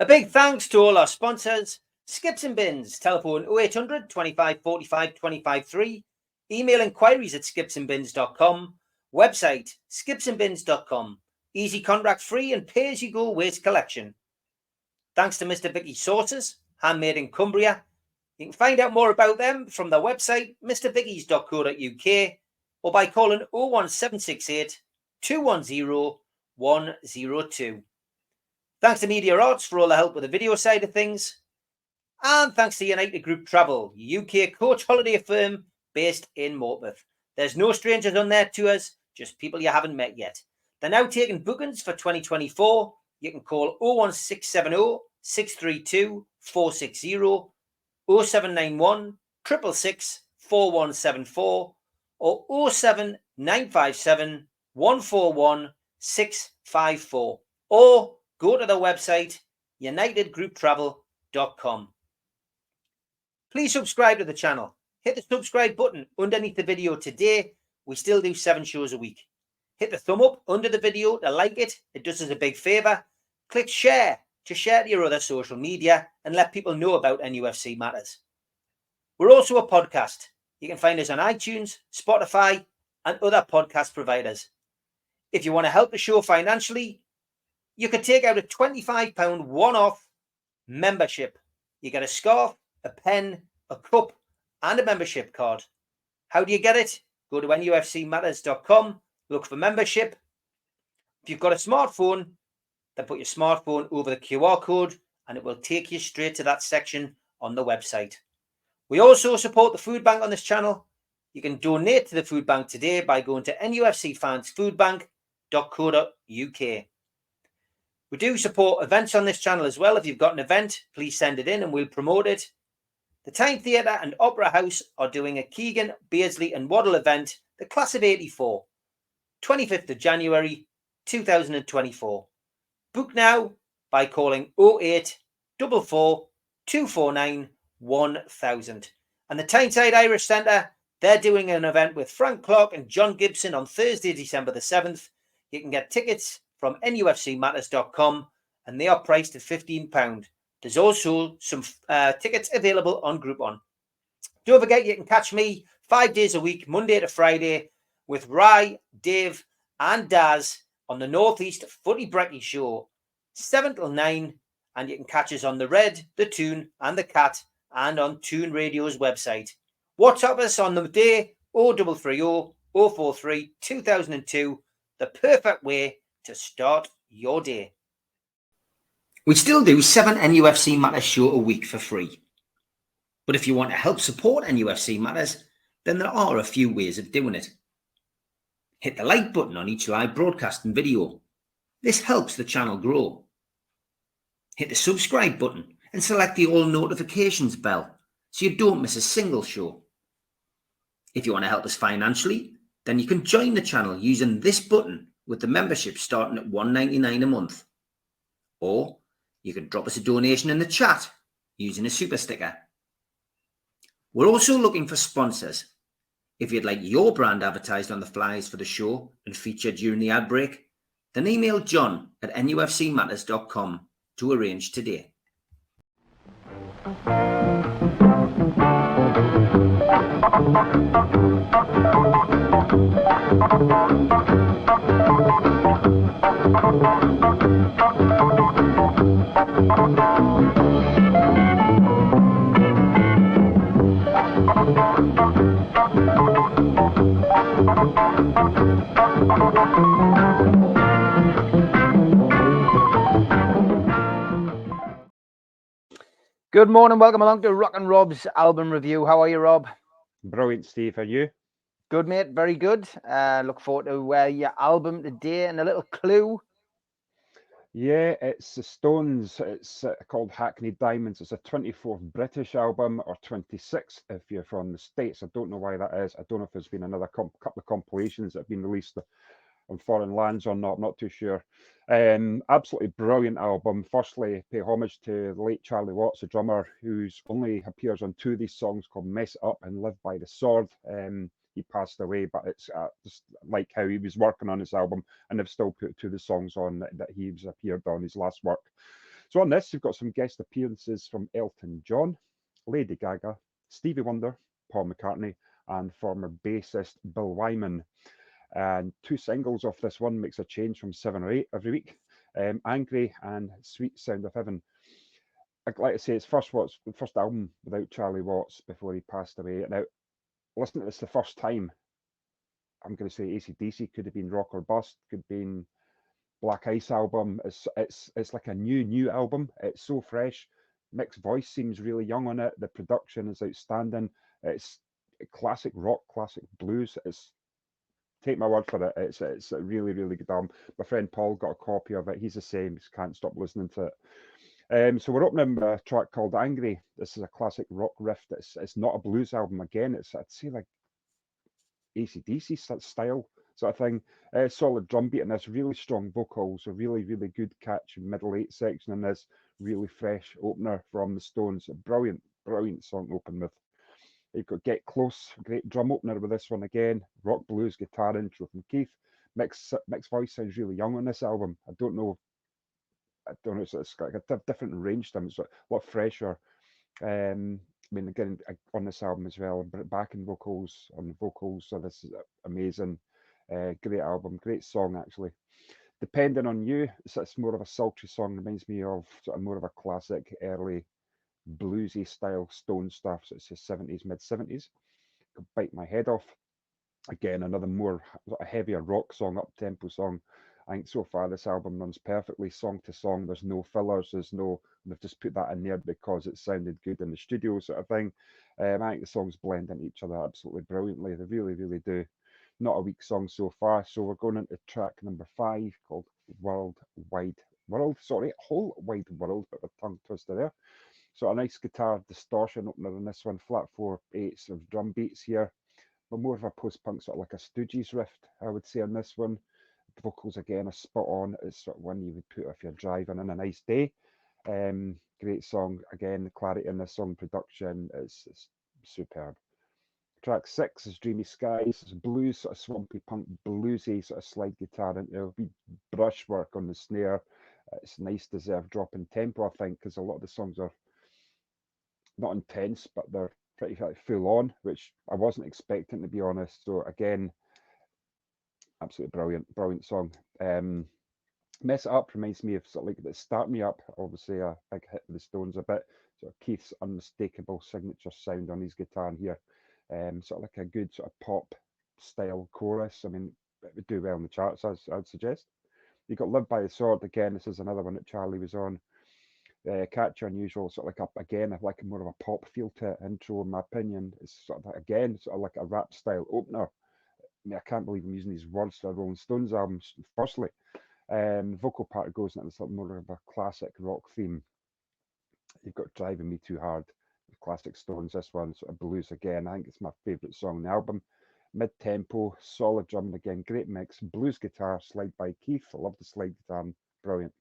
A big thanks to all our sponsors: Skips and Bins, telephone 0800 25 45 25 3, email inquiries at skipsandbins.com, website skipsandbins.com, easy contract free and pay as you go waste collection. Thanks to Mr. Vicky's Sauces, handmade in Cumbria. You can find out more about them from their website mrvickies.co.uk or by calling 01768 210 102. Thanks to Media Arts for all the help with the video side of things. And thanks to United Group Travel, UK coach holiday firm based in Morpeth. There's no strangers on their tours, just people you haven't met yet. They're now taking bookings for 2024. You can call 01670 632 460, 0791 666 4174 or 07957 141 654, or go to the website unitedgrouptravel.com. Please subscribe to the channel. Hit the subscribe button underneath the video today. We still do 7 shows a week. Hit the thumb up under the video to like it. It does us a big favour. Click share to share to your other social media and let people know about NUFC matters. We're also a podcast. You can find us on iTunes, Spotify and other podcast providers. If you want to help the show financially, you can take out a £25 one-off membership. You get a scarf, a pen, a cup and a membership card. How do you get it? Go to nufcmatters.com, look for membership. If you've got a smartphone, then put your smartphone over the QR code and it will take you straight to that section on the website. We also support the food bank on this channel. You can donate to the food bank today by going to nufcfansfoodbank.co.uk. We do support events on this channel as well. If you've got an event, please send it in and we'll promote it. The Tyne Theatre and Opera House are doing a Keegan, Beardsley and Waddle event, the Class of 84, 25th of January 2024. Book now by calling 0844 249 1000. And the Tyneside Irish Centre, they're doing an event with Frank Clark and John Gibson on Thursday, December the 7th. You can get tickets from nufcmatters.com and they are priced at £15. There's also some tickets available on Groupon. Don't forget, you can catch me 5 days a week, Monday to Friday, with Rye, Dave and Daz on the Northeast Footy Brekkie Show, 7 till 9. And you can catch us on the Red, the Toon and the Cat and on Toon Radio's website. WhatsApp us on the day 0330 043 2002, the perfect way to start your day. We still do 7 NUFC Matters show a week for free. But if you want to help support NUFC Matters, then there are a few ways of doing it. Hit the like button on each live broadcast and video. This helps the channel grow. Hit the subscribe button and select the all notifications bell so you don't miss a single show. If you want to help us financially, then you can join the channel using this button with the membership starting at $1.99 a month. Or you can drop us a donation in the chat using a super sticker. We're also looking for sponsors. If you'd like your brand advertised on the flyers for the show and featured during the ad break, then email John at nufcmatters.com to arrange today. Good morning, welcome along to Rock and Rob's album review. How are you, Rob? Brilliant, Steve. Are you? Good, mate. Very good. Look forward to your album today and a little clue. Yeah, it's the Stones. It's called Hackney Diamonds. It's a 24th British album, or 26th if you're from the States. I don't know why that is. I don't know if there's been another couple of compilations that have been released on foreign lands or not. I'm not too sure. Absolutely brilliant album. Firstly, pay homage to the late Charlie Watts, the drummer, who's only appears on 2 of these songs called Mess It Up and Live by the Sword. He passed away, but it's just like how he was working on his album, and they've still put 2 of the songs on that he's appeared on his last work. So on this, you've got some guest appearances from Elton John, Lady Gaga, Stevie Wonder, Paul McCartney, and former bassist Bill Wyman. And 2 singles off this one makes a change from 7 or 8 every week. Angry and Sweet Sound of Heaven. I'd like to say it's the first album without Charlie Watts before he passed away. Now, listening to this the first time, I'm going to say AC/DC could have been Rock or Bust, could have been Black Ice album. It's like a new album. It's so fresh. Mick's voice seems really young on it. The production is outstanding. It's classic rock, classic blues. Take my word for it. It's a really good album. My friend Paul got a copy of it. He's the same. Just can't stop listening to it. So we're opening with a track called Angry. This is a classic rock riff. It's not a blues album again. I'd say like AC/DC style sort of thing. Solid drum beat in this, really strong vocals, a really good catch in middle 8 section in this, really fresh opener from the Stones. A brilliant song to open with. You've got Get Close, great drum opener with this one again. Rock blues guitar intro from Keith. Mick's voice sounds really young on this album. I don't know. It's got a different range to them. It's a lot fresher. I mean, again, on this album as well, backing vocals on the vocals. So this is amazing. Great album, great song actually. Depending on You, it's more of a sultry song. Reminds me of sort of more of a classic early bluesy style Stone stuff. So it's the 70s, mid 70s. Could bite my head off. Again, another more sort of heavier rock song, up tempo song. I think so far this album runs perfectly song to song. There's no fillers. They've just put that in there because it sounded good in the studio sort of thing. I think the songs blend into each other absolutely brilliantly. They really do. Not a weak song so far. So we're going into track number 5 called Whole Wide World, bit of a tongue twister there. So a nice guitar distortion opener in this one, flat 4/8 of drum beats here. But more of a post-punk, sort of like a Stooges riff, I would say, on this one. The vocals again are spot on. It's sort of one you would put if you're driving on a nice day. Great song. Again, the clarity in the song production is superb. Track 6 is Dreamy Skies. It's blues, sort of swampy punk, bluesy sort of slide guitar into a wee brushwork on the snare. It's nice, deserved drop in tempo, I think, because a lot of the songs are not intense, but they're pretty full on, which I wasn't expecting, to be honest. So again, absolutely brilliant song. Mess It Up reminds me of sort of like the Start Me Up, obviously a big hit with the Stones a bit. Sort of Keith's unmistakable signature sound on his guitar in here. Sort of like a good sort of pop style chorus. I mean, it would do well in the charts, I'd suggest. You got Live by the Sword again. This is another one that Charlie was on. Catchy, unusual, sort of like again, like more of a pop feel to it. Intro, in my opinion, it's sort of again, sort of like a rap style opener. I mean, I can't believe I'm using these words for a Rolling Stones album. Firstly, vocal part goes into sort of more of a classic rock theme. You've got Driving Me Too Hard, classic Stones. This one sort of blues again. I think it's my favourite song on the album. Mid-tempo, solid drumming again, great mix. Blues guitar, slide by Keith. I love the slide guitar, brilliant.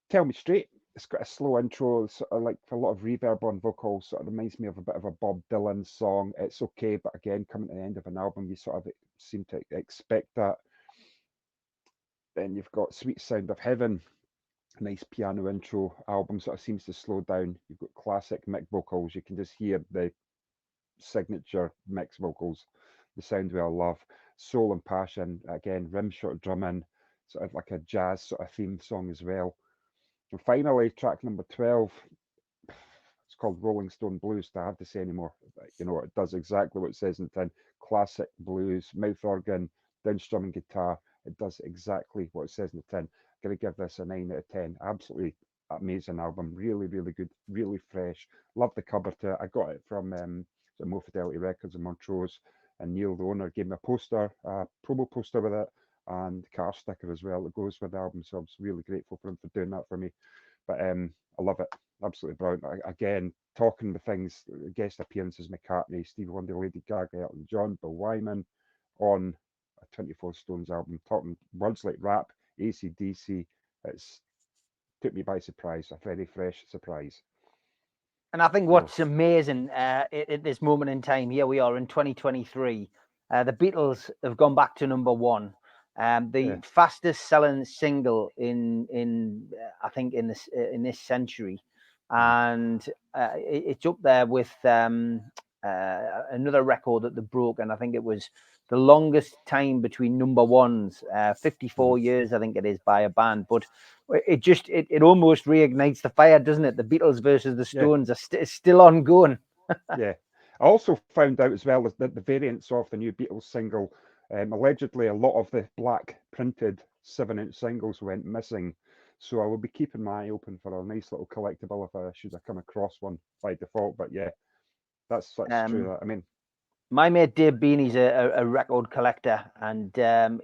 Tell Me Straight. It's got a slow intro, sort of like a lot of reverb on vocals. Sort of reminds me of a bit of a Bob Dylan song. It's okay, but again, coming to the end of an album, you sort of seem to expect that. Then you've got Sweet Sound of Heaven, a nice piano intro. Album sort of seems to slow down. You've got classic Mick vocals. You can just hear the signature Mick's vocals, the sound we all love. Soul and Passion, again, rim shot drumming, sort of like a jazz sort of theme song as well. And finally, track number 12, it's called Rolling Stone Blues. Do I have to say anymore? You know, it does exactly what it says in the tin. Classic blues, mouth organ, downstrumming guitar. It does exactly what it says in the tin. I'm going to give this a 9 out of 10. Absolutely amazing album. Really good. Really fresh. Love the cover to it. I got it from More Fidelity Records in Montrose. And Neil, the owner, gave me a poster, a promo poster with it, and car sticker as well that goes with the album. So I was really grateful for him for doing that for me. But I love it. Absolutely brilliant. Again, talking the things, guest appearances, McCartney, Stevie Wonder, Lady Gaga, Elton John, Bill Wyman on a 24 Stones album. Talking words like rap, AC/DC. It's took me by surprise. A very fresh surprise. And I think what's amazing at this moment in time, here we are in 2023, the Beatles have gone back to number 1. The fastest selling single in I think in this century, and it's up there with another record that they broke, and I think it was the longest time between number ones, 54 years, I think it is, by a band. But it almost reignites the fire, doesn't it? The Beatles versus the Stones are still ongoing. Yeah. I also found out as well that the variants of the new Beatles single, allegedly a lot of the black printed 7-inch singles went missing. So I will be keeping my eye open for a nice little collectible if I should come across one by default. But yeah, that's true. I mean, my mate Dave Beanie's a record collector, and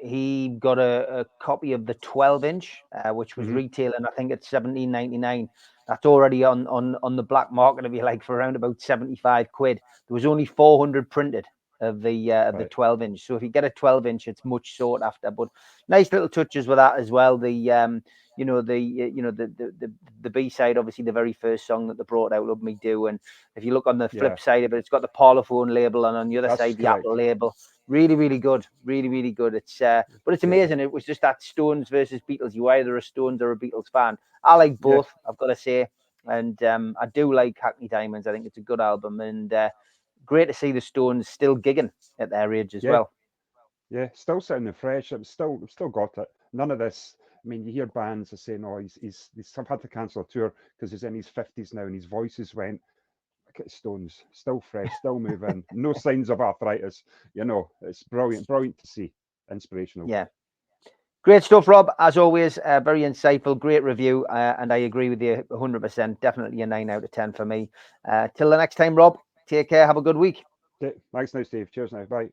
he got a copy of the 12-inch, which was retailing, I think, at £17.99. That's already on the black market, if you like, for around about 75 quid. There was only 400 printed of the 12-inch. So if you get a 12-inch, it's much sought after. But nice little touches with that as well. The the B-side, obviously the very first song that they brought out, Love Me Do. And if you look on the flip side of it, it's got the Parlophone label, and on the other side, the Apple label. Really, really good. Really, really good. It's but it's amazing. It was just that Stones versus Beatles. You either a Stones or a Beatles fan. I like both, I've got to say. And I do like Hackney Diamonds. I think it's a good album, and great to see the Stones still gigging at their age as well. Yeah, still sounding fresh. I've still got it. None of this. I mean, you hear bands are saying, "Oh, he's had to cancel a tour because he's in his 50s now and his voices went." Look at Stones, still fresh, still moving, no signs of arthritis. You know, it's brilliant to see. Inspirational. Yeah. Great stuff, Rob. As always, very insightful, great review, and I agree with you 100%. Definitely a 9 out of 10 for me. Till the next time, Rob, take care. Have a good week. Thanks now, Steve. Cheers now. Bye.